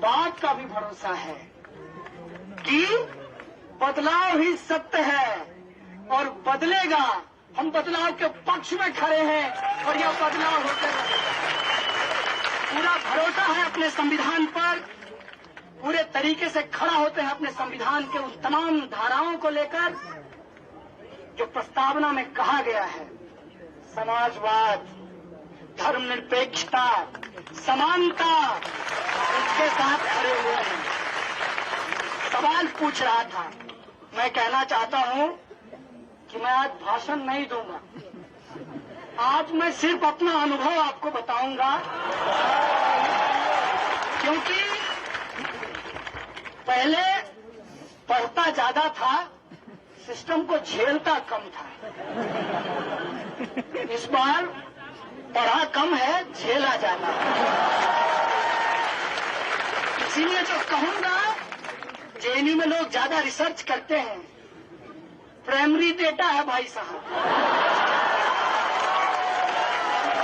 बात का भी भरोसा है कि बदलाव ही सत्य है और बदलेगा। हम बदलाव के पक्ष में खड़े हैं और यह बदलाव होकर पूरा भरोसा है अपने संविधान पर, पूरे तरीके से खड़ा होते हैं अपने संविधान के उन तमाम धाराओं को लेकर जो प्रस्तावना में कहा गया है। समाजवाद, धर्मनिरपेक्षता, समानता, इसके साथ खड़े हुए हैं। सवाल पूछ रहा था, मैं कहना चाहता हूं कि मैं आज भाषण नहीं दूंगा। आज मैं सिर्फ अपना अनुभव आपको बताऊंगा, क्योंकि पहले पढ़ता ज्यादा था, सिस्टम को झेलता कम था। इस बार पढ़ा कम है, झेला ज्यादा है। इसीलिए जो कहूंगा, जेएनयू में लोग ज्यादा रिसर्च करते हैं, प्राइमरी डेटा है भाई साहब,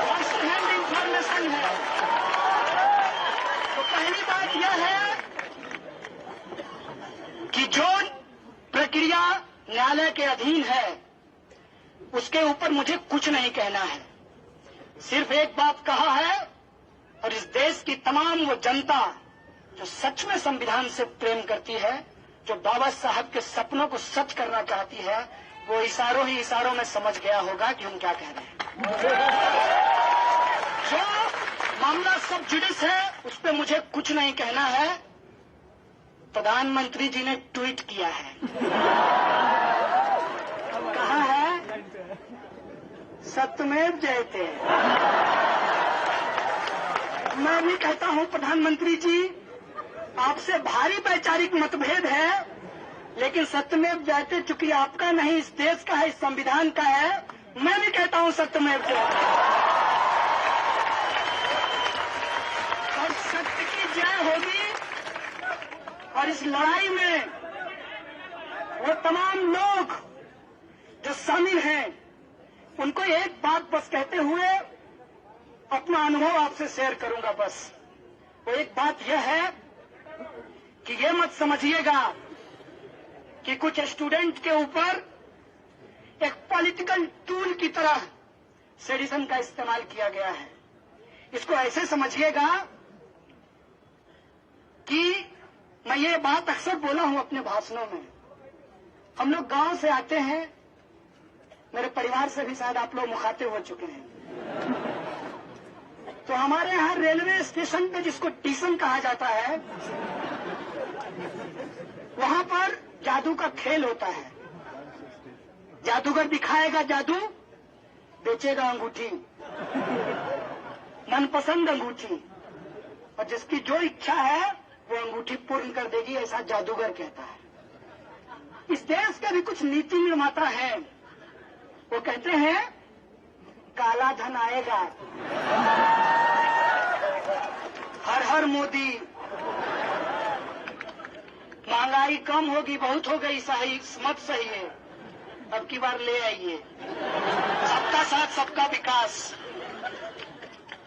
फर्स्ट हैंड इंफॉर्मेशन है। तो पहली बात यह है कि जो प्रक्रिया न्यायालय के अधीन है उसके ऊपर मुझे कुछ नहीं कहना है। सिर्फ एक बात कहा है, और इस देश की तमाम वो जनता जो सच में संविधान से प्रेम करती है, जो बाबा साहब के सपनों को सच करना चाहती है, वो इशारों ही इशारों में समझ गया होगा कि हम क्या कह रहे हैं। जो मामला सब जुडिस है उस पर मुझे कुछ नहीं कहना है। प्रधानमंत्री जी ने ट्वीट किया है, कहा है सत्यमेव जयते। मैं भी कहता हूं प्रधानमंत्री जी, आपसे भारी वैचारिक मतभेद है, लेकिन सत्यमेव जयते चूंकि आपका नहीं, इस देश का है, इस संविधान का है, मैं भी कहता हूं सत्यमेव जयते। और सत्य की जय होगी। और इस लड़ाई में वो तमाम लोग जो शामिल हैं, उनको एक बात बस कहते हुए अपना अनुभव आपसे शेयर करूंगा। बस वो एक बात यह है कि ये मत समझिएगा कि कुछ स्टूडेंट के ऊपर एक पॉलिटिकल टूल की तरह सेडिशन का इस्तेमाल किया गया है। इसको ऐसे समझिएगा कि मैं ये बात अक्सर बोला हूं अपने भाषणों में। हम लोग गांव से आते हैं, मेरे परिवार से भी शायद आप लोग मुखातिब हो चुके हैं। तो हमारे यहां रेलवे स्टेशन पे, जिसको स्टेशन कहा जाता है, वहां पर जादू का खेल होता है। जादूगर दिखाएगा जादू, बेचेगा अंगूठी, मनपसंद अंगूठी, और जिसकी जो इच्छा है वो अंगूठी पूर्ण कर देगी, ऐसा जादूगर कहता है। इस देश के भी कुछ नीति निर्माता हैं, वो कहते हैं काला धन आएगा, हर हर मोदी, महंगाई कम होगी, बहुत हो गई, सही मत सही है, अब की बार ले आइए, सबका साथ सबका विकास।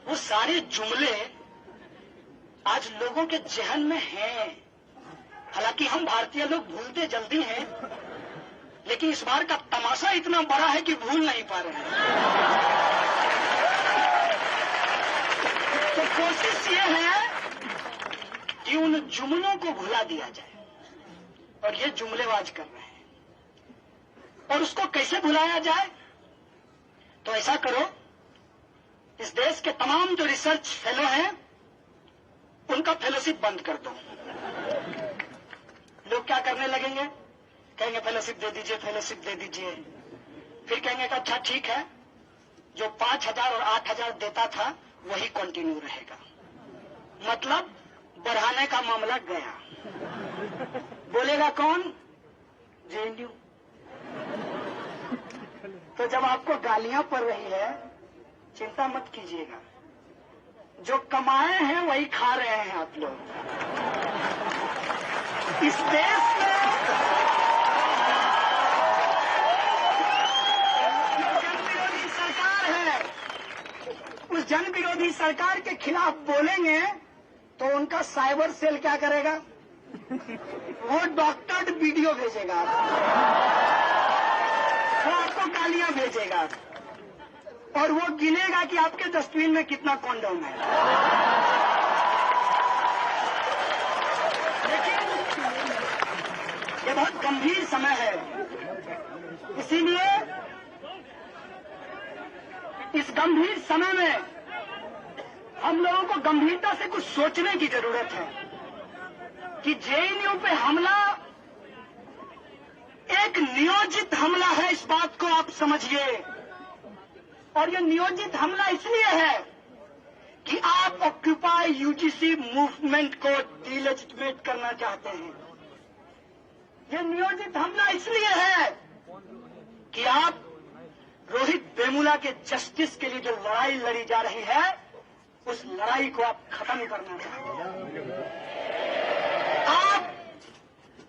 वो सारे जुमले आज लोगों के जहन में हैं। हालांकि हम भारतीय लोग भूलते जल्दी हैं, लेकिन इस बार का तमाशा इतना बड़ा है कि भूल नहीं पा रहे हैं। तो कोशिश ये है कि उन जुमलों को भुला दिया जाए, और ये जुमलेबाज कर रहे हैं। और उसको कैसे भुलाया जाए? तो ऐसा करो, इस देश के तमाम जो रिसर्च फेलो हैं उनका फेलोशिप बंद कर दो। लोग क्या करने लगेंगे? कहेंगे फेलोशिप दे दीजिए, फेलोशिप दे दीजिए। फिर कहेंगे कि अच्छा ठीक है, जो 5,000 और 8,000 देता था वही कंटिन्यू रहेगा। मतलब बढ़ाने का मामला गया। बोलेगा कौन? जेएनयू। तो जब आपको गालियां पड़ रही है, चिंता मत कीजिएगा, जो कमाए हैं वही खा रहे हैं आप लोग। इस देश में जन विरोधी सरकार है, उस जन विरोधी सरकार के खिलाफ बोलेंगे तो उनका साइबर सेल क्या करेगा? वो डॉक्टर्ड वीडियो भेजेगा, वो आपको गालियां भेजेगा और वो गिनेगा कि आपके डस्टबिन में कितना कॉन्डोम है। लेकिन ये बहुत गंभीर समय है, इसीलिए इस गंभीर समय में हम लोगों को गंभीरता से कुछ सोचने की जरूरत है कि जेएनयू पे हमला एक नियोजित हमला है, इस बात को आप समझिए। और ये नियोजित हमला इसलिए है कि आप ऑक्यूपाई यूजीसी मूवमेंट को डिलेजिटिमेट करना चाहते हैं। ये नियोजित हमला इसलिए है कि आप रोहित वेमुला के जस्टिस के लिए जो लड़ाई लड़ी जा रही है, उस लड़ाई को आप खत्म करना चाहते हैं। आप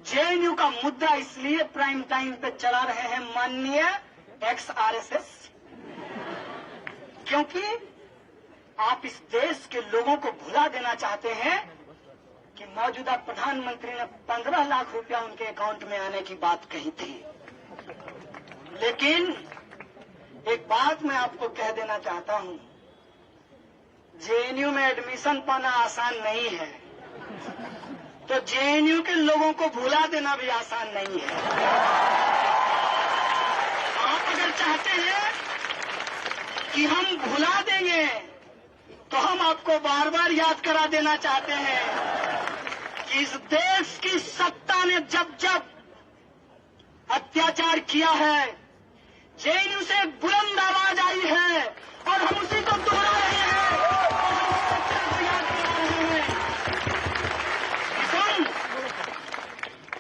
जेएनयू का मुद्दा इसलिए प्राइम टाइम पे चला रहे हैं माननीय एक्स-आरएसएस, क्योंकि आप इस देश के लोगों को भुला देना चाहते हैं कि मौजूदा प्रधानमंत्री ने 15 लाख रुपया उनके अकाउंट में आने की बात कही थी। लेकिन एक बात मैं आपको कह देना चाहता हूं, जेएनयू में एडमिशन पाना आसान नहीं है, तो जेएनयू के लोगों को भुला देना भी आसान नहीं है। आप अगर चाहते हैं कि हम भुला देंगे, तो हम आपको बार बार याद करा देना चाहते हैं कि इस देश की सत्ता ने जब जब अत्याचार किया है, जेएनयू से बुलंद आवाज आई है और हम उसी को दोहरा रहे हैं और हम सत्ता को याद करा रहे हैं। हम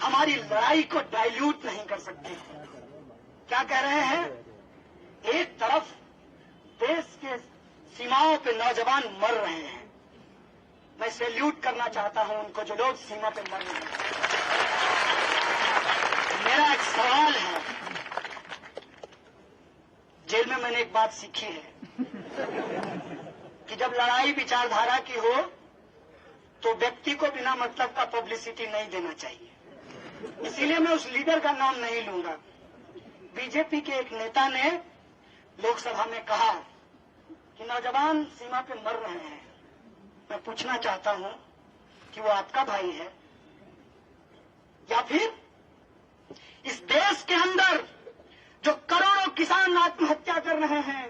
हमारी लड़ाई को डाइल्यूट नहीं कर सकते। क्या कह रहे हैं? एक तरफ देश के सीमाओं पे नौजवान मर रहे हैं, मैं सैल्यूट करना चाहता हूं उनको जो लोग सीमा पे मर रहे हैं। मेरा एक सवाल है, जेल में मैंने एक बात सीखी है कि जब लड़ाई विचारधारा की हो तो व्यक्ति को बिना मतलब का पब्लिसिटी नहीं देना चाहिए। इसीलिए मैं उस लीडर का नाम नहीं लूंगा। बीजेपी के एक नेता ने लोकसभा में कहा कि नौजवान सीमा पे मर रहे हैं। मैं पूछना चाहता हूं कि वो आपका भाई है या फिर इस देश के अंदर जो करोड़ों किसान आत्महत्या कर रहे हैं,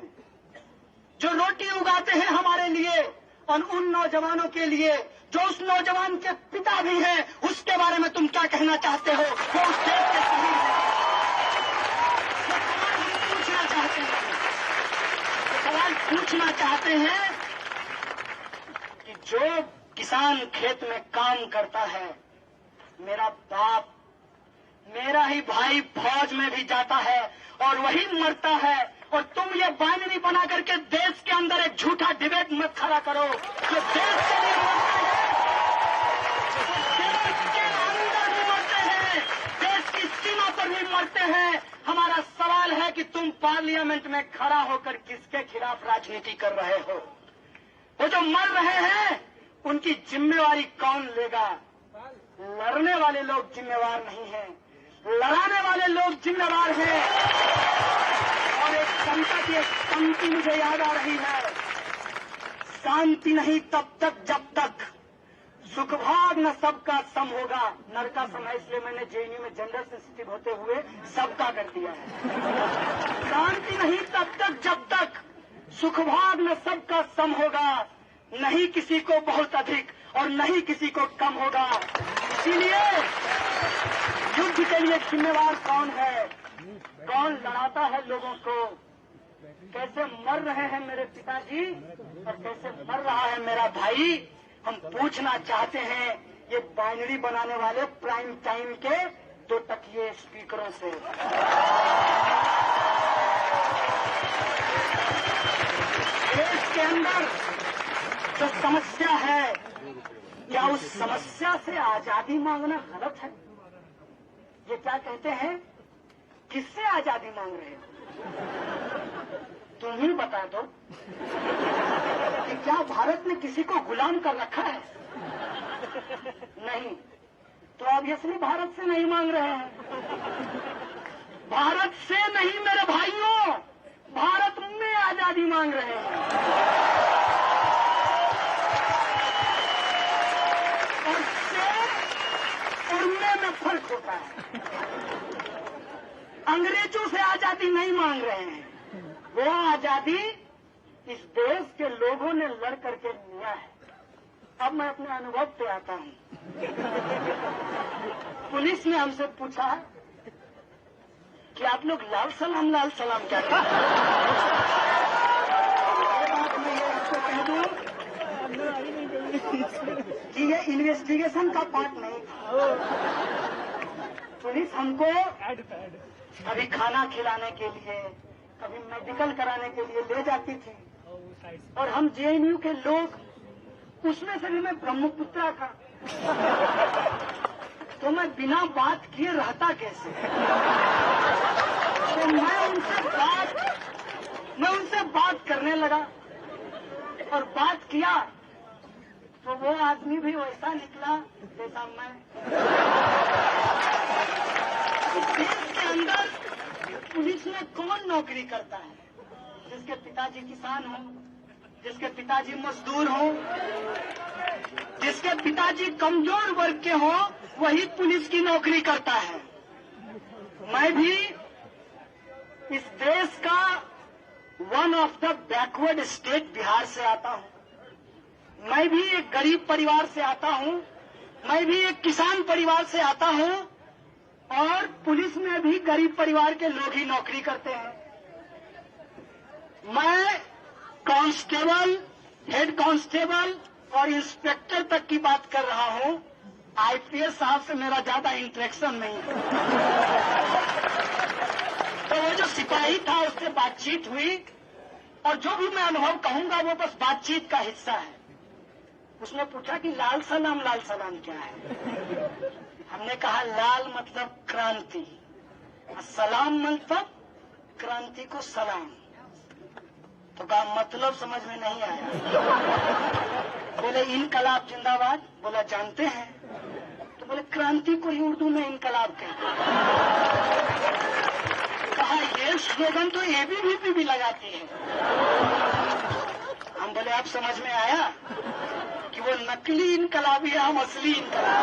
जो रोटी उगाते हैं हमारे लिए, और उन नौजवानों के लिए जो उस नौजवान के पिता भी हैं, उसके बारे में तुम क्या कहना चाहते हो? वो उस देश के शहीद हैं। ये सवाल हम पूछना चाहते हैं, ये सवाल पूछना चाहते हैं कि जो किसान खेत में काम करता है, मेरा बाप, मेरा ही भाई फौज में भी जाता है और वही मरता है, और तुम ये बाइनरी बना करके देश के अंदर एक झूठा डिबेट मत खड़ा करो। जो देश के लिए मरते हैं, देश के अंदर भी मरते हैं, देश की सीमा पर भी मरते हैं। हमारा सवाल है कि तुम पार्लियामेंट में खड़ा होकर किसके खिलाफ राजनीति कर रहे हो? वो जो मर रहे हैं उनकी जिम्मेवारी कौन लेगा? लड़ने वाले लोग जिम्मेवार नहीं हैं, लड़ाने वाले लोग जिम्मेवार हैं। और एक कविता की एक पंक्ति मुझे याद आ रही है, शांति नहीं तब तक जब तक सुख भाग न सबका सम होगा। नर का सम है, इसलिए मैंने जेएनयू में जेंडर सेंसिटिव होते हुए सबका कर दिया है। शांति नहीं तब तक जब तक सुख भाग न सबका सम होगा, नहीं किसी को बहुत अधिक और नहीं किसी को कम होगा। इसीलिए युद्ध के लिए जिम्मेवार कौन है? कौन लड़ाता है लोगों को? कैसे मर रहे हैं मेरे पिताजी और कैसे मर रहा है मेरा भाई? हम पूछना चाहते हैं ये बाइनरी बनाने वाले प्राइम टाइम के 2 टकिए स्पीकरों से। देश के अंदर जो समस्या है, क्या उस समस्या से आजादी मांगना गलत है? ये क्या कहते हैं, किससे आजादी मांग रहे हो? तुम ही बता दो कि क्या भारत ने किसी को गुलाम कर रखा है? नहीं, तो ऑब्वियसली भारत से नहीं मांग रहे हैं। भारत से नहीं मेरे भाइयों, भारत में आजादी मांग रहे हैं। और से और में फर्क होता है। अंग्रेजों से आजादी नहीं मांग रहे हैं, वो आजादी इस देश के लोगों ने लड़ करके लिया है। अब मैं अपने अनुभव पे आता हूं। पुलिस ने हमसे पूछा कि आप लोग लाल सलाम क्या करते हैं? मैं ये आपको कह दूं कि ये इन्वेस्टिगेशन का पार्ट नहीं था। पुलिस हमको कभी खाना खिलाने के लिए, कभी मेडिकल कराने के लिए ले जाती थी, और हम जेएनयू के लोग, उसमें से भी मैं ब्रह्मपुत्रा का, तो मैं बिना बात किए रहता कैसे? तो मैं उनसे बात करने लगा, और बात किया तो वो आदमी भी वैसा निकला जैसा मैं। देश के अंदर पुलिस में कौन नौकरी करता है? जिसके पिताजी किसान हों, जिसके पिताजी मजदूर हों, जिसके पिताजी कमजोर वर्ग के हों, वही पुलिस की नौकरी करता है। मैं भी इस देश का one of the backward state Bihar से आता हूं। मैं भी एक गरीब परिवार से आता हूं, मैं भी एक किसान परिवार से आता हूं, और पुलिस में भी गरीब परिवार के लोग ही नौकरी करते हैं। मैं कांस्टेबल, हेड कांस्टेबल और इंस्पेक्टर तक की बात कर रहा हूं। आईपीएस साहब से मेरा ज्यादा इंटरेक्शन नहीं है। तो वो जो सिपाही था उससे बातचीत हुई, और जो भी मैं अनुभव कहूंगा वो बस बातचीत का हिस्सा है। उसने पूछा कि लाल सलाम क्या है? हमने कहा लाल मतलब क्रांति, सलाम मतलब क्रांति को सलाम। तो कहा मतलब समझ में नहीं आया। बोले इनकलाब जिंदाबाद। बोला जानते हैं। तो बोले क्रांति को ही उर्दू में इनकलाब कहते हैं। कहा ये स्लोगन तो एबीवीपी भी लगाती है। हम बोले अब समझ में आया कि वो नकली इनकलाबी है, हम असली इनकलाबी।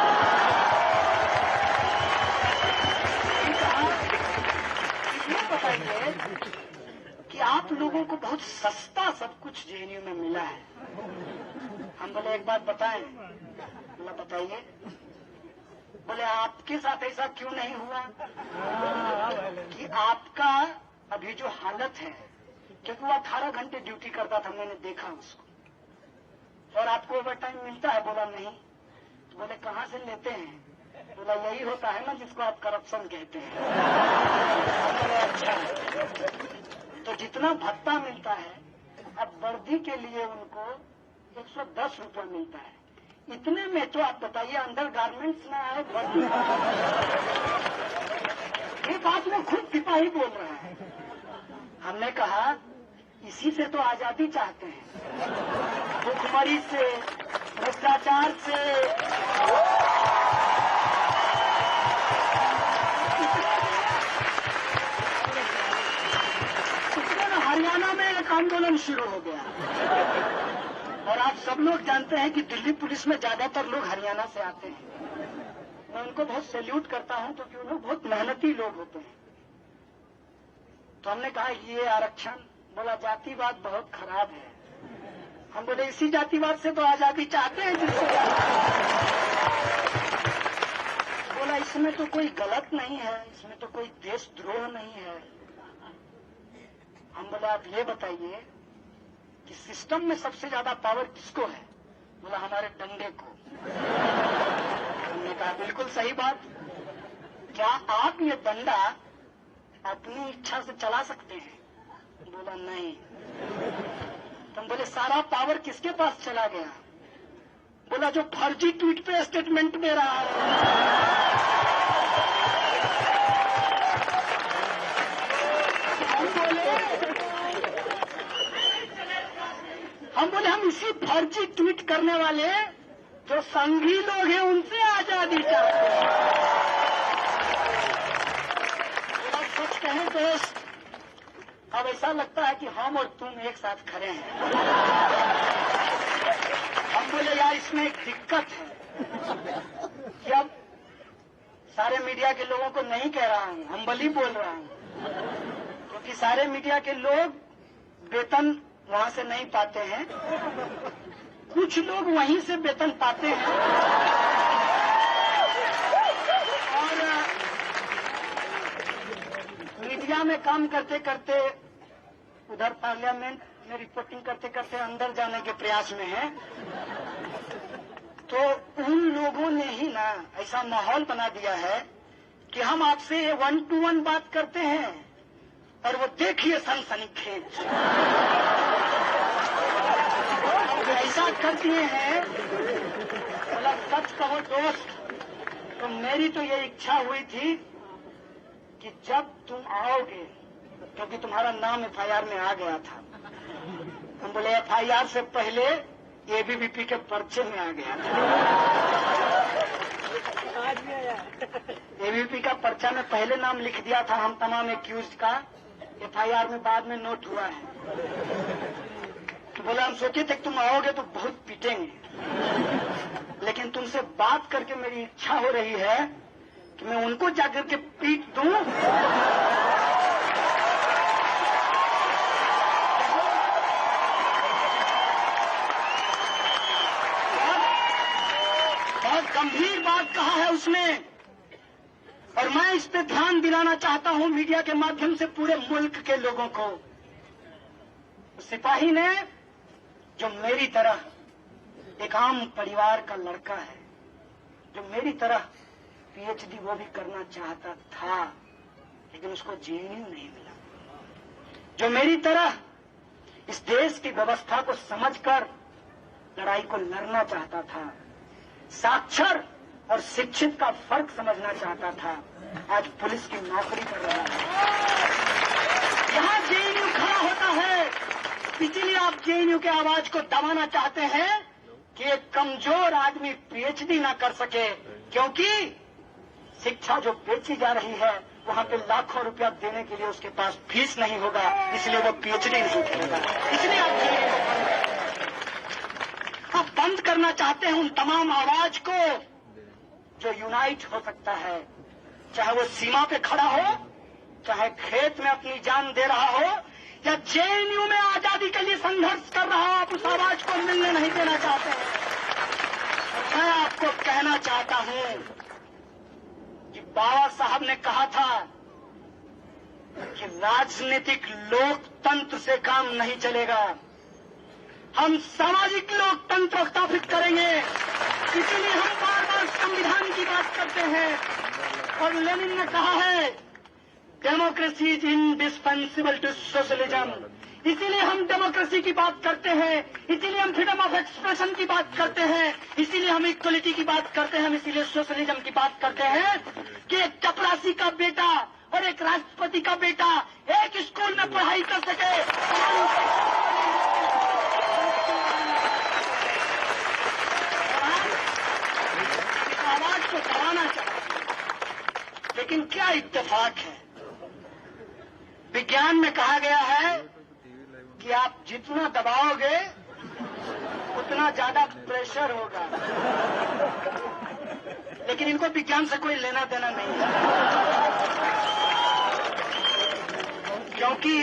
बताइए कि आप लोगों को बहुत सस्ता सब कुछ जेएनयू में मिला है। हम बोले एक बात बताएं। बोला बताइए। बोले आपके साथ ऐसा क्यों नहीं हुआ कि आपका अभी जो हालत है, क्योंकि वो 18 घंटे ड्यूटी करता था, मैंने देखा उसको, और आपको ओवर टाइम मिलता है? बोला नहीं। तो बोले कहाँ से लेते हैं? बोला यही होता है ना जिसको आप करप्शन कहते हैं। बोले अच्छा। तो जितना भत्ता मिलता है, अब वर्दी के लिए उनको 110 रुपया मिलता है। इतने में तो आप बताइए अंडर गारमेंट्स में आए वर्दी। ये बात वो खुद सिपाही बोल रहा है। हमने कहा इसी से तो आजादी चाहते हैं, भुखमरी से, भ्रष्टाचार से। हरियाणा में एक आंदोलन शुरू हो गया, और आप सब लोग जानते हैं कि दिल्ली पुलिस में ज्यादातर लोग हरियाणा से आते हैं। मैं उनको बहुत सैल्यूट करता हूं, क्योंकि वो लोग बहुत मेहनती लोग होते हैं। तो हमने कहा ये आरक्षण, बोला जातिवाद बहुत खराब है। हम बोले इसी जातिवाद से तो आजादी चाहते हैं जिससे। बोला इसमें तो कोई गलत नहीं है, इसमें तो कोई देशद्रोह नहीं है। हम बोले आप ये बताइए कि सिस्टम में सबसे ज्यादा पावर किसको है? बोला हमारे डंडे को। हमने कहा बिल्कुल सही बात। क्या आप ये डंडा अपनी इच्छा से चला सकते हैं? बोला नहीं। तो हम बोले सारा पावर किसके पास चला गया? बोला जो फर्जी ट्वीट पे स्टेटमेंट दे रहा है। हम बोले हम इसी फर्जी ट्वीट करने वाले जो संघी लोग हैं उनसे आजादी चाहते हैं। सच कहें दोस्त, अब ऐसा लगता है कि हम और तुम एक साथ खड़े हैं। हम बोले यार इसमें एक दिक्कत है कि अब सारे मीडिया के लोगों को नहीं कह रहा हूं, हम्बली बोल रहा हूं, क्योंकि सारे मीडिया के लोग वेतन वहां से नहीं पाते हैं, कुछ लोग वहीं से वेतन पाते हैं। और मीडिया में काम करते करते उधर पार्लियामेंट में रिपोर्टिंग करते करते अंदर जाने के प्रयास में है, तो उन लोगों ने ही ना ऐसा माहौल बना दिया है कि हम आपसे 1-to-1 बात करते हैं और वो देखिए सनसनीखेज ऐसा कर दिए हैं। मतलब सच कहो दोस्त, तो मेरी तो ये इच्छा हुई थी कि जब तुम आओगे, क्योंकि तुम्हारा नाम एफआईआर में आ गया था, हम बोले एफआईआर से पहले एबीवीपी के पर्चे में आ गया था। एबीवीपी का पर्चा में पहले नाम लिख दिया था हम तमाम एक्यूज का, एफआईआर में बाद में नोट हुआ है। तो बोला हम सोचे थे कि तुम आओगे तो बहुत पीटेंगे, लेकिन तुमसे बात करके मेरी इच्छा हो रही है कि मैं उनको जाकर के पीट दूं। बहुत गंभीर बात कहा है उसने, और मैं इस पे ध्यान दिलाना चाहता हूं मीडिया के माध्यम से पूरे मुल्क के लोगों को। सिपाही ने, जो मेरी तरह एक आम परिवार का लड़का है, जो मेरी तरह पीएचडी वो भी करना चाहता था, लेकिन उसको जेएनयू नहीं मिला, जो मेरी तरह इस देश की व्यवस्था को समझकर लड़ाई को लड़ना चाहता था, साक्षर और शिक्षित का फर्क समझना चाहता था, आज पुलिस की नौकरी कर रहा है। यहां जेएनयू खड़ा होता है, इसीलिए आप जेएनयू के आवाज को दबाना चाहते हैं कि एक कमजोर आदमी पीएचडी ना कर सके, क्योंकि शिक्षा जो बेची जा रही है वहां पे लाखों रुपया देने के लिए उसके पास फीस नहीं होगा, इसलिए वो पीएचडी नहीं करेगा। इसलिए आप जेएनयू आप बंद करना चाहते हैं उन तमाम आवाज को जो यूनाइट हो सकता है, चाहे वो सीमा पे खड़ा हो, चाहे खेत में अपनी जान दे रहा हो, या जेएनयू में आजादी के लिए संघर्ष कर रहा हो, आप उस आवाज को मिलने नहीं देना चाहते हैं। मैं आपको कहना चाहता हूं कि बाबा साहब ने कहा था कि राजनीतिक लोकतंत्र से काम नहीं चलेगा, हम सामाजिक लोकतंत्र स्थापित करेंगे। इसीलिए हम बार बार संविधान की बात करते हैं, और लेनिन ने कहा है democracy is indispensable to socialism. इसीलिए हम डेमोक्रेसी की बात करते हैं, इसीलिए हम फ्रीडम ऑफ एक्सप्रेशन की बात करते हैं, इसीलिए हम इक्वलिटी की बात करते हैं, हम इसीलिए सोशलिज्म की बात करते हैं कि एक चपरासी का बेटा और एक राष्ट्रपति का बेटा एक स्कूल में पढ़ाई कर सके। आवाज को दबाना चाहिए, लेकिन क्या इत्तेफाक है, विज्ञान में कहा गया है कि आप जितना दबाओगे उतना ज्यादा प्रेशर होगा, लेकिन इनको विज्ञान से कोई लेना देना नहीं है, क्योंकि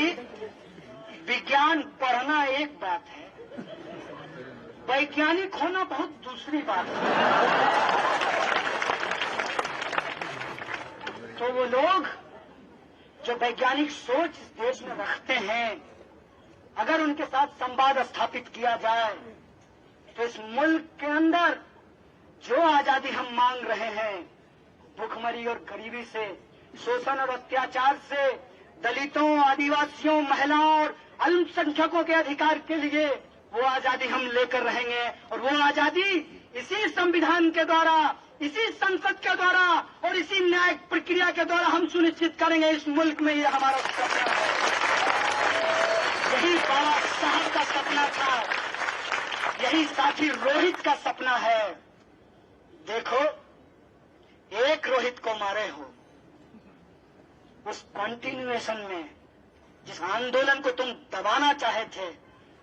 विज्ञान पढ़ना एक बात है, वैज्ञानिक होना बहुत दूसरी बात है। तो वो लोग जो वैज्ञानिक सोच इस देश में रखते हैं, अगर उनके साथ संवाद स्थापित किया जाए तो इस मुल्क के अंदर जो आजादी हम मांग रहे हैं, भूखमरी और गरीबी से, शोषण और अत्याचार से, दलितों, आदिवासियों, महिलाओं और अल्पसंख्यकों के अधिकार के लिए, वो आजादी हम लेकर रहेंगे। और वो आजादी इसी संविधान के द्वारा, इसी संसद के द्वारा और इसी न्यायिक प्रक्रिया के द्वारा हम सुनिश्चित करेंगे। इस मुल्क में ये हमारा सपना है, यही बाबा साहब का सपना था, यही साथी रोहित का सपना है। रहे हो, उस कंटिन्यूएशन में जिस आंदोलन को तुम दबाना चाहे थे,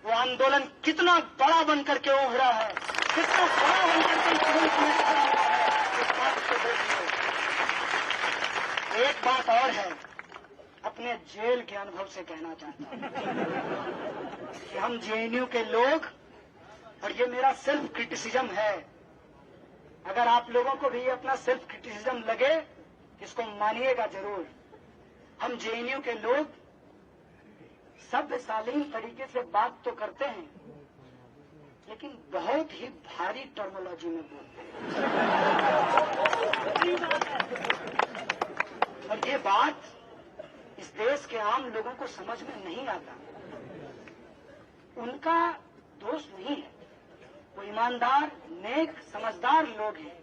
वो आंदोलन कितना बड़ा बनकर के उभरा है, कितना बड़ा बनकर के खड़ा हुआ है, इस बात को देखिए। एक बात और है, अपने जेल के अनुभव से कहना चाहता हूं कि हम जेएनयू के लोग, और ये मेरा सेल्फ क्रिटिसिज्म है, अगर आप लोगों को भी अपना सेल्फ क्रिटिसिज्म लगे, इसको मानिएगा जरूर। हम जेएनयू के लोग सभ्य शालीन तरीके से बात तो करते हैं, लेकिन बहुत ही भारी टर्मोलॉजी में बोलते हैं, और ये बात इस देश के आम लोगों को समझ में नहीं आता। उनका दोष नहीं है, वो ईमानदार, नेक, समझदार लोग हैं।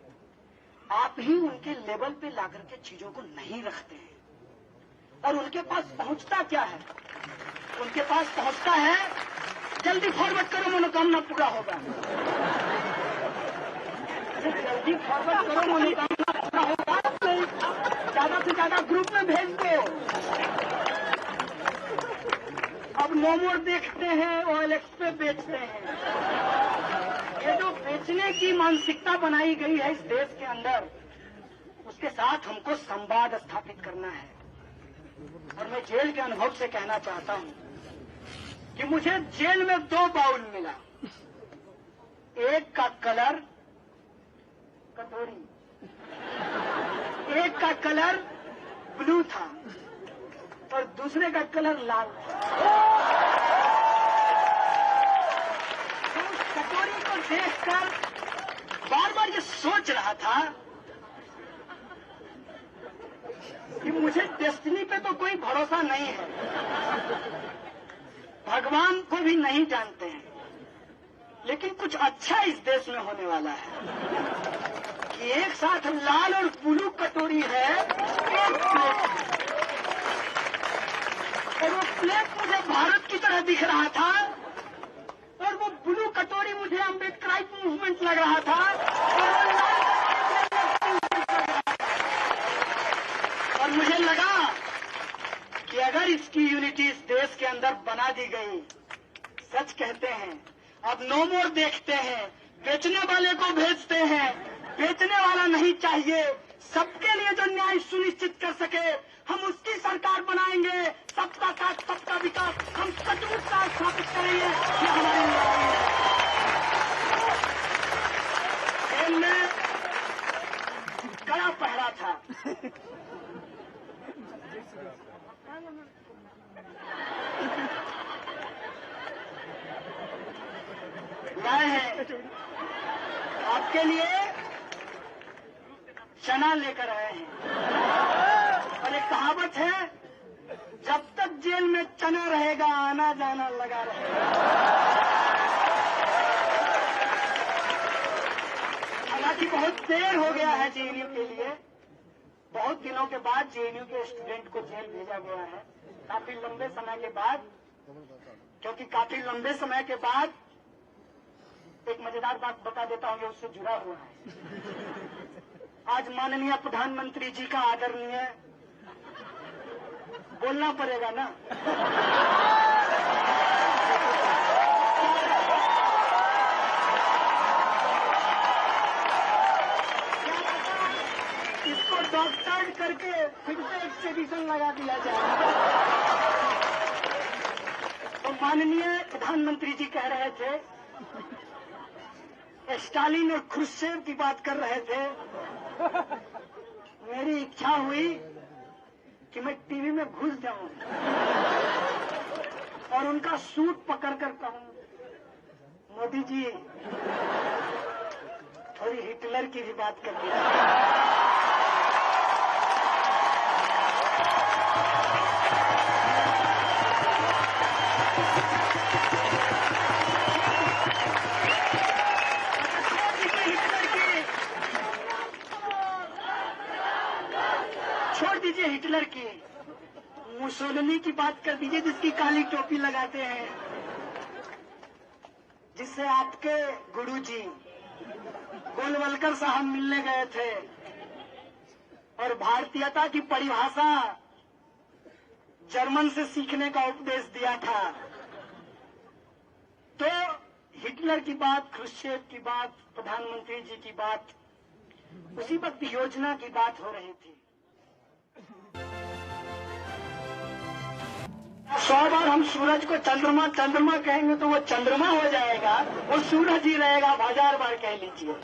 आप ही उनके लेवल पे लाकर के चीजों को नहीं रखते हैं, और उनके पास पहुंचता क्या है? उनके पास पहुंचता है, जल्दी फॉरवर्ड करो, मनोकामना पूरा होगा। जल्दी फॉरवर्ड करो, मनोकामना पूरा होगा। ज्यादा से ज्यादा ग्रुप में भेज दो। अब नो मोर देखते हैं, OLX पे बेचते हैं। ये जो बेचने की मानसिकता बनाई गई है इस देश के अंदर, उसके साथ हमको संवाद स्थापित करना है। और मैं जेल के अनुभव से कहना चाहता हूं कि मुझे जेल में 2 बाउल मिला। एक का कलर कटोरी, एक का कलर ब्लू था और दूसरे का कलर लाल था। तो उस कटोरी को देखकर बार बार ये सोच रहा था कि मुझे डेस्टिनी पे तो कोई भरोसा नहीं है, भगवान को भी नहीं जानते हैं, लेकिन कुछ अच्छा इस देश में होने वाला है कि एक साथ लाल और ब्लू कटोरी है, एक प्लेट, और वो प्लेट मुझे भारत की तरह दिख रहा था, और वो ब्लू कटोरी मुझे अम्बेडकराइट मूवमेंट लग रहा था, और मुझे लगा कि अगर इसकी यूनिटी इस देश के अंदर बना दी गई, सच कहते हैं, अब नो मोर देखते हैं, बेचने वाले को भेजते हैं, बेचने वाला नहीं चाहिए, सबके लिए जो न्याय सुनिश्चित कर सके, हम उसकी सरकार बनाएंगे। सबका साथ, सबका विकास, हम सचमुच साथ स्थापित करेंगे। ये हमारी लड़ाई है। जेल में कड़ा पहरा था, लाए हैं आपके लिए, चना लेकर आए हैं। और एक कहावत है, जब तक जेल में चना रहेगा, आना जाना लगा रहेगा। हालांकि बहुत देर हो गया है जेएनयू के लिए, बहुत दिनों के बाद जेएनयू के स्टूडेंट को जेल भेजा गया है, काफी लंबे समय के बाद। क्योंकि काफी लंबे समय के बाद एक मजेदार बात बता देता हूं, जो उससे जुड़ा हुआ है। आज माननीय प्रधानमंत्री जी का आदरणीय, बोलना पड़ेगा ना, इसको डॉक्टर करके फिर से एक्सपेडिशन लगा दिया जाए। तो माननीय प्रधानमंत्री जी कह रहे थे, स्टालिन और खुर्शेव की बात कर रहे थे। मेरी इच्छा हुई कि मैं टीवी में घुस जाऊं और उनका सूट पकड़कर कहूं, मोदी जी थोड़ी हिटलर की भी बात कर दी। छोड़ दीजिए हिटलर की, मुसोलिनी की बात कर दीजिए, जिसकी काली टोपी लगाते हैं, जिससे आपके गुरुजी गोलवलकर साहब मिलने गए थे। और भारतीयता की परिभाषा जर्मन से सीखने का उपदेश दिया था। तो हिटलर की बात, ख्रुश्चेव की बात, प्रधानमंत्री जी की बात, उसी वक्त योजना की बात हो रही थी। 100 बार हम सूरज को चंद्रमा चंद्रमा कहेंगे तो वो चंद्रमा हो जाएगा, वो सूरज ही रहेगा। 1000 बार कह लीजिए।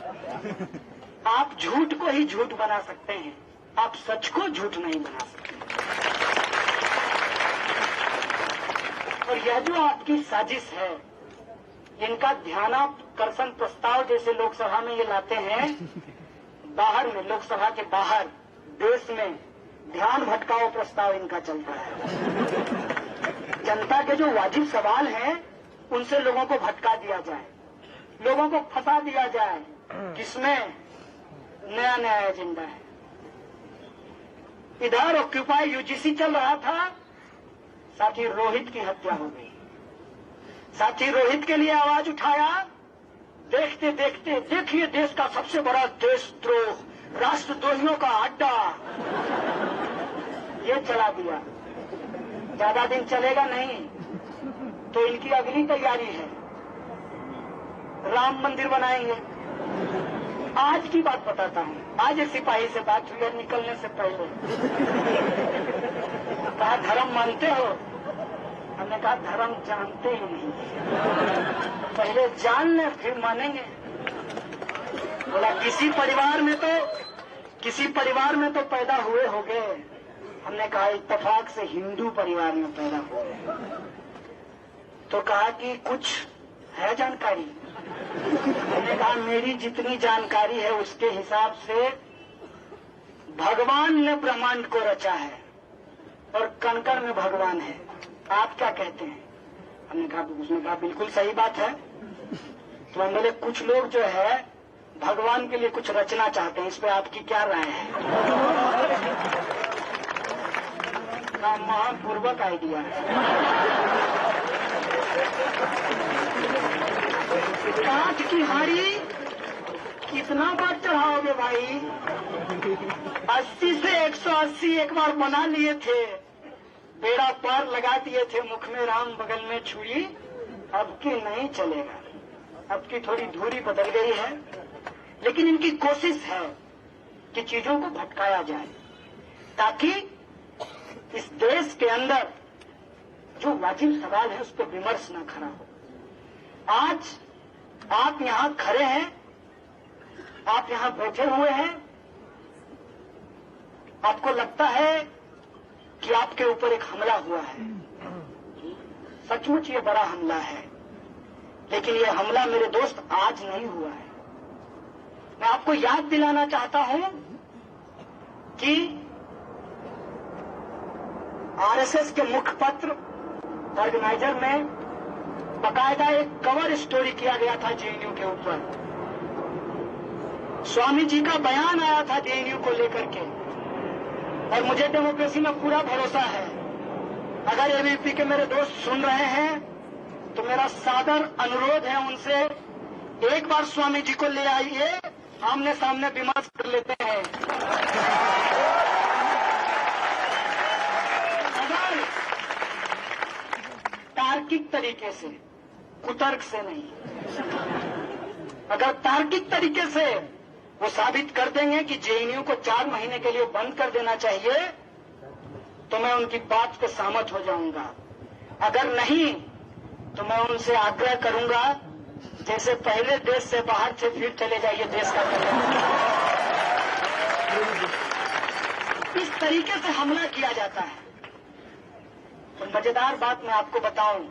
आप झूठ को ही झूठ बना सकते हैं, आप सच को झूठ नहीं बना सकते। और यह जो आपकी साजिश है, इनका ध्यानाकर्षण प्रस्ताव जैसे लोकसभा में ये लाते हैं, बाहर में, लोकसभा के बाहर देश में ध्यान भटकाओ प्रस्ताव इनका चलता है। जनता के जो वाजिब सवाल हैं, उनसे लोगों को भटका दिया जाए, लोगों को फंसा दिया जाए, किसमें नया नया एजेंडा है। इधर ऑक्यूपाई यूजीसी चल रहा था, साथी रोहित की हत्या हो गई। साथी रोहित के लिए आवाज उठाया, देखते देखते देखिए देश का सबसे बड़ा देशद्रोह, राष्ट्रद्रोहियों का अड्डा, ये चला दिया। ज्यादा दिन चलेगा नहीं, तो इनकी अगली तैयारी है, राम मंदिर बनाएंगे। आज की बात बताता हूं, आज एक सिपाही से बात हुई है निकलने से पहले। कहा धर्म मानते हो? हमने कहा धर्म जानते ही नहीं, पहले जान लें फिर मानेंगे। बोला किसी परिवार में तो पैदा हुए होंगे। हमने कहा इत्तेफाक से हिंदू परिवार में पैदा हुए। तो कहा कि कुछ है जानकारी? हमने कहा मेरी जितनी जानकारी है उसके हिसाब से भगवान ने ब्रह्मांड को रचा है और कण-कण में भगवान है। आप क्या कहते हैं? हमने कहा, उसने कहा बिल्कुल सही बात है। तो हम बोले कुछ लोग जो है भगवान के लिए कुछ रचना चाहते हैं, इस पे आपकी क्या राय है? महापूर्वक आइडिया है। काठ की हाड़ी कितना बार चढ़ाओगे भाई? 80 से 180 एक बार बना लिए थे, बेड़ा पार लगा दिए थे, मुख में राम बगल में छुरी। अब की नहीं चलेगा, अब की थोड़ी दूरी बदल गई है, लेकिन इनकी कोशिश है कि चीजों को भटकाया जाए ताकि इस देश के अंदर जो वाजिब सवाल है उस पर विमर्श न खड़ा हो। आज आप यहां खड़े हैं, आप यहां बैठे हुए हैं, आपको लगता है कि आपके ऊपर एक हमला हुआ है। सचमुच ये बड़ा हमला है, लेकिन ये हमला मेरे दोस्त आज नहीं हुआ है। मैं आपको याद दिलाना चाहता हूं कि आरएसएस के मुखपत्र ऑर्गेनाइजर में बकायदा एक कवर स्टोरी किया गया था जेएनयू के ऊपर। स्वामी जी का बयान आया था जेएनयू को लेकर के, और मुझे डेमोक्रेसी में पूरा भरोसा है। अगर एबीवीपी के मेरे दोस्त सुन रहे हैं तो मेरा सादर अनुरोध है उनसे, एक बार स्वामी जी को ले आइए, आमने सामने विमर्श कर लेते हैं। अगर तार्किक तरीके से, कुतर्क से नहीं, अगर तार्किक तरीके से वो साबित कर देंगे कि जेएनयू को 4 महीने के लिए बंद कर देना चाहिए, तो मैं उनकी बात पे सहमत हो जाऊंगा। अगर नहीं तो मैं उनसे आग्रह करूंगा, जैसे पहले देश से बाहर थे फिर चले जाइए देश का कल्याण। इस तरीके से हमला किया जाता है। तो मजेदार बात मैं आपको बताऊं,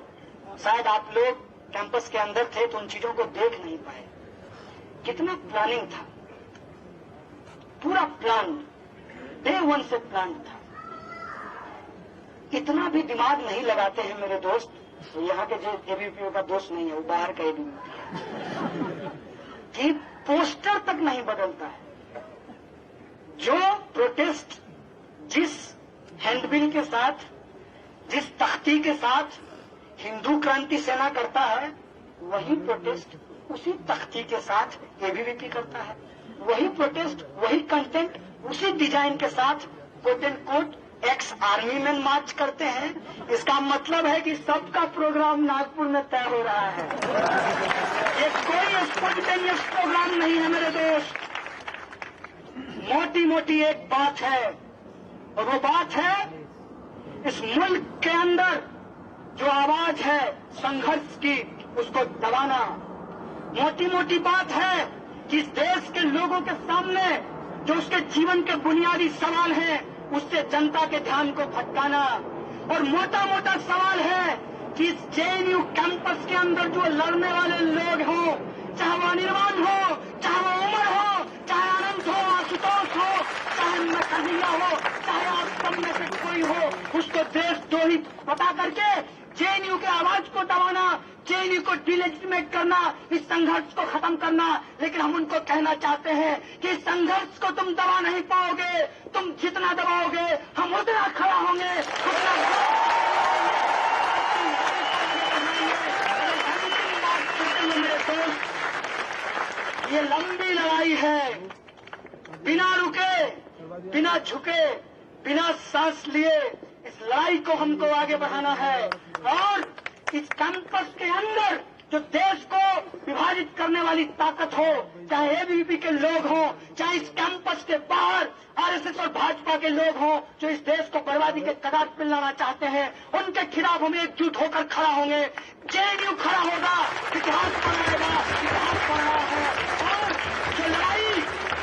शायद आप लोग कैंपस के अंदर थे तो उन चीजों को देख नहीं पाए। कितना प्लानिंग था, पूरा प्लान, डे 1 से प्लान था। इतना भी दिमाग नहीं लगाते हैं मेरे दोस्त। तो यहाँ के जो एबीवीपी का दोस्त नहीं है, वो बाहर का एबीवीपी है, कि पोस्टर तक नहीं बदलता है। जो प्रोटेस्ट जिस हैंडबिल के साथ, जिस तख्ती के साथ हिंदू क्रांति सेना करता है, वही प्रोटेस्ट उसी तख्ती के साथ एबीवीपी करता है। वही प्रोटेस्ट, वही कंटेंट उसी डिजाइन के साथ quote and quote ex army man march करते हैं। इसका मतलब है कि सबका प्रोग्राम नागपुर में तय हो रहा है। ये कोई स्पॉन्टेनियस प्रोग्राम नहीं है मेरे दोस्त। मोटी मोटी एक बात है, और वो बात है इस मुल्क के अंदर जो आवाज है संघर्ष की, उसको दबाना। मोटी मोटी बात है कि इस देश के लोगों के सामने जो उसके जीवन के बुनियादी सवाल हैं, उससे जनता के ध्यान को भटकाना। और मोटा मोटा सवाल है कि इस जेएनयू कैंपस के अंदर जो लड़ने वाले लोग हों, चाहे वो अनिर्बाण हो, चाहे वो उमर हो, चाहे आनंद हो, आशुतोष हो, चाहे मैं कन्हैया हो, चाहे आप सब में से कोई हो, उसको देशद्रोही बता करके जेएनयू के आवाज को दबाना, जेएनयू को डिलेजिटिमेट करना, इस संघर्ष को खत्म करना। लेकिन हम उनको कहना चाहते हैं कि इस संघर्ष को तुम दबा नहीं पाओगे। तुम जितना दबाओगे हम उतना खड़ा होंगे, उतना मेरे दोस्त। ये लंबी लड़ाई है, बिना रुके, बिना झुके, बिना सांस लिए इस लड़ाई को हमको आगे बढ़ाना है। और इस कैंपस के अंदर जो देश को विभाजित करने वाली ताकत हो, चाहे एबीवीपी के लोग हों, चाहे इस कैंपस के बाहर आरएसएस और भाजपा के लोग हों, जो इस देश को बर्बादी के कगार पर लाना चाहते हैं, उनके खिलाफ हम एकजुट होकर खड़ा होंगे। जेएनयू खड़ा होगा, इतिहास बनाएगा, इतिहास बन रहा है। और जो लड़ाई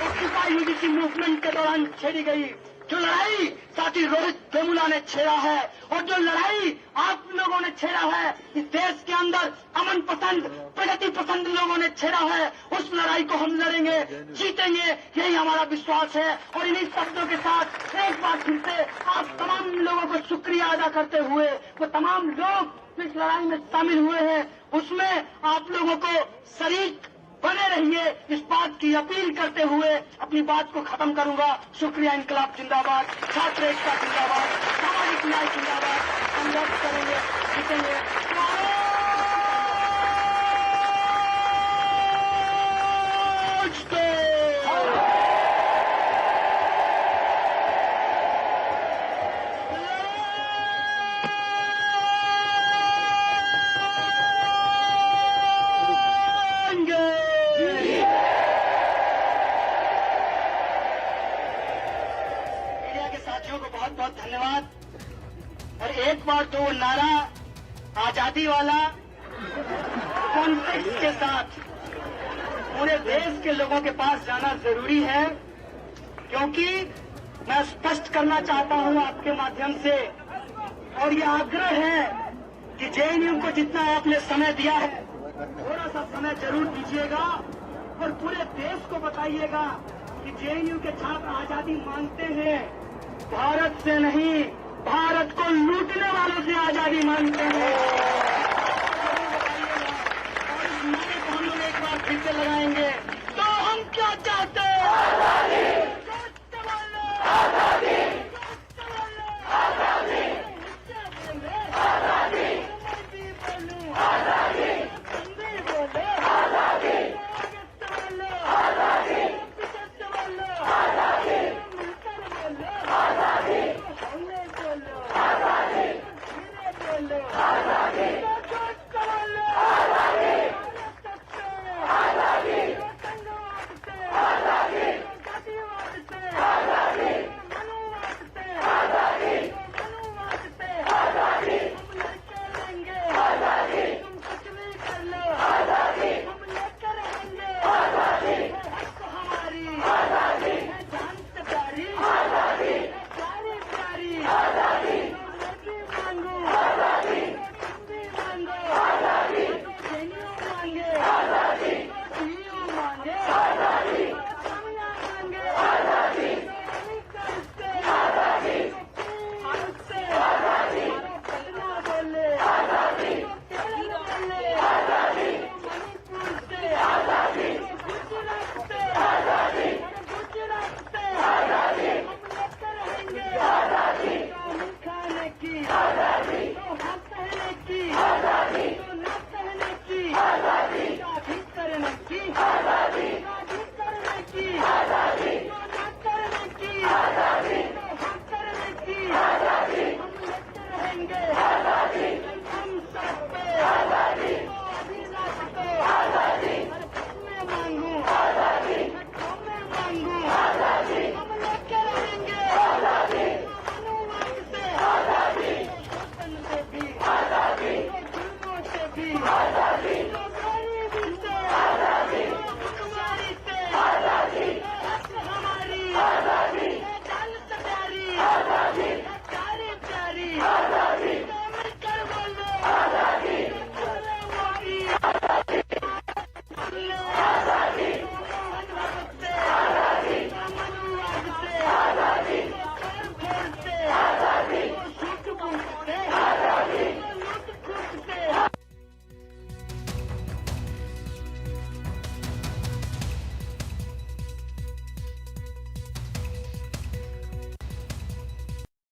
ऑक्यूपाई यूडीसी मूवमेंट के दौरान छेड़ी गई, जो लड़ाई साथी रोहित वेमुला ने छेड़ा है, और जो लड़ाई आप लोगों ने छेड़ा है, इस देश के अंदर अमन पसंद, प्रगति पसंद लोगों ने छेड़ा है, उस लड़ाई को हम लड़ेंगे, जीतेंगे, यही हमारा विश्वास है। और इन्हीं शब्दों के साथ एक बार फिर से आप तमाम लोगों को शुक्रिया अदा करते हुए, वो तमाम लोग इस लड़ाई में शामिल हुए हैं, उसमें आप लोगों को शरीक बने रहिए, इस बात की अपील करते हुए अपनी बात को खत्म करूंगा। शुक्रिया। इंकलाब जिंदाबाद, छात्र एकता जिंदाबाद, सामाजिक न्याय जिंदाबाद। संघर्ष करेंगे, जीतेंगे। साथियों को बहुत बहुत धन्यवाद। और एक बार तो वो नारा आजादी वाला कॉन्टेक्स्ट के साथ पूरे देश के लोगों के पास जाना जरूरी है, क्योंकि मैं स्पष्ट करना चाहता हूं आपके माध्यम से, और ये आग्रह है कि जेएनयू को जितना आपने समय दिया है, थोड़ा सा समय जरूर दीजिएगा और पूरे देश को बताइएगा कि जेएनयू के छात्र आजादी मांगते हैं, भारत से नहीं, भारत को लूटने वालों से आजादी मांगते हैं। और इस नारे को हम लोग एक बार फिर से लगाएंगे।